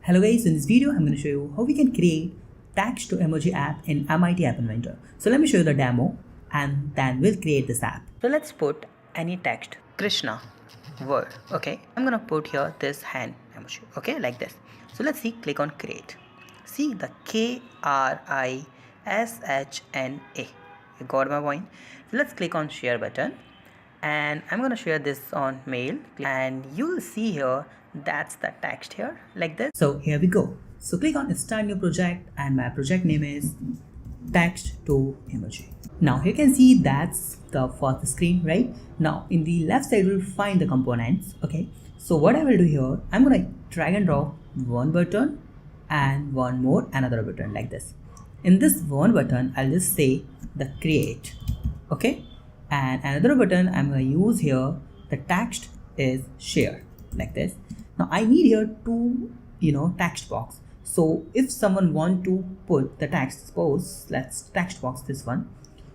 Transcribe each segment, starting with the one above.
Hello guys, in this video I'm going to show you how we can create Text to Emoji app in MIT App Inventor. So let me show you the demo and then we'll create this app. So let's put any text, Krishna word. Okay, I'm going to put here this hand emoji. Okay, like this. So let's see, click on create. See the KRISHNA. You got my point? So let's click on share button. And I'm going to share this on mail, and you'll see here that's the text here like this. So here we go. So click on start new project and my project name is Text to Emoji. Now you can see that's the first screen, right? Now in the left side we'll find the components. Okay, so what I will do here, I'm going to drag and drop one button and one more another button like this. In this one button I'll just say the create. Okay, and another button I'm going to use here, the text is share like this. Now I need here two text box. So if someone want to put the text, suppose let's text box this one.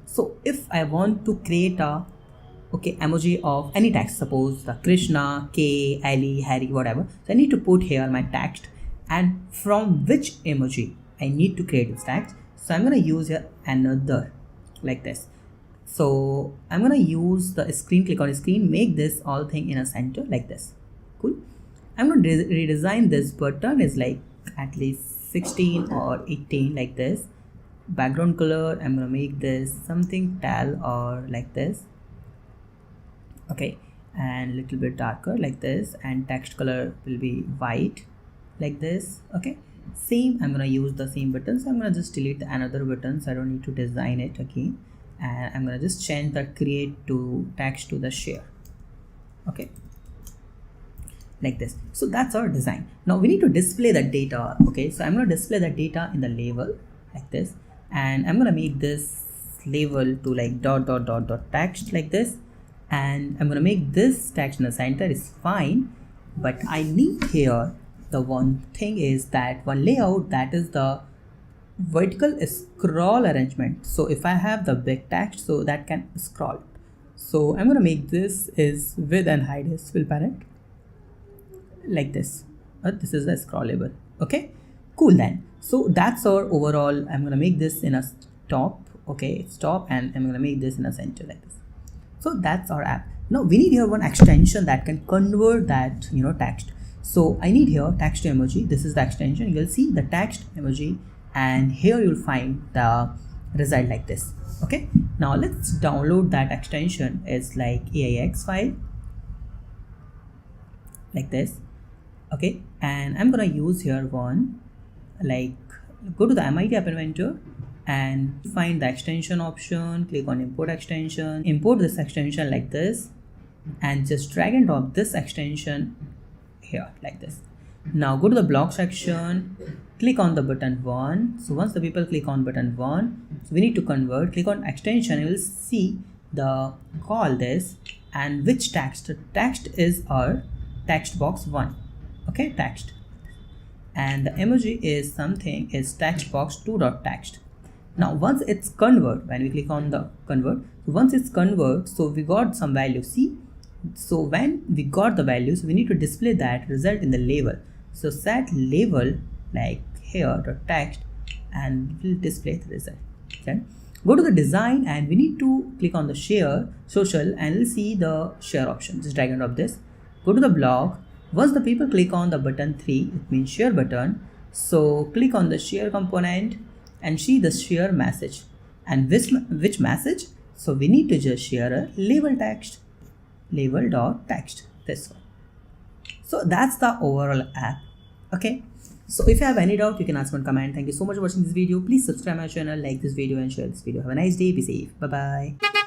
So if I want to create a emoji of any text, suppose the Krishna, K, Ali, Harry, whatever, so I need to put here my text and from which emoji I need to create this text. So I'm going to use here another like this. So I'm going to use the screen, click on screen, make this all thing in a center like this. Cool. I'm going to redesign this button is like at least 16 or 18 like this. Background color, I'm going to make this something tal or like this. Okay, and little bit darker like this, and text color will be white like this. Okay, same, I'm going to use the same button. So I'm going to just delete the another button, so I don't need to design it again. And I'm going to just change the create to text to the share. Okay, like this. So that's our design. Now we need to display the data. Okay, so I'm going to display the data in the label like this, and I'm going to make this label to like dot text like this, and I'm going to make this text in the center is fine, but I need here the one thing is that one layout, that is the vertical scroll arrangement. So if I have the big text, so that can scroll. So I'm going to make this is width and height is fill parent like this. This is the scrollable. Okay, cool then. So that's our overall. I'm going to make this in a top. Okay, stop, and I'm going to make this in a center like this. So that's our app. Now we need here one extension that can convert that text. So I need here text to emoji. This is the extension. You'll see the text emoji, and here you'll find the result like this. Okay, now let's download that extension. It's like AIX file like this. Okay, and I'm gonna use here one, like go to the MIT App Inventor and find the extension option, click on import extension, import this extension like this, and just drag and drop this extension here like this. Now go to the block section, click on the button 1. So once the people click on button 1, so we need to convert, click on extension, you will see the call this and which text. Text is our text box 1. Okay, text, and the emoji is something is text box 2.text. Now once it's convert, when we click on the convert, so once it's convert, so we got some value. See, so when we got the values, we need to display that result in the label. So set label like here the text, and we'll display the result. Okay, go to the design, and we need to click on the share social, and we'll see the share option. Just drag and drop this. Go to the block. Once the people click on the button 3, it means share button. So click on the share component and see the share message. And which message? So we need to just share a label text, label.text, this one. So that's the overall app. Okay, so if you have any doubt, you can ask one comment. Thank you so much for watching this video. Please subscribe my channel, like this video, and share this video. Have a nice day. Be safe. Bye bye.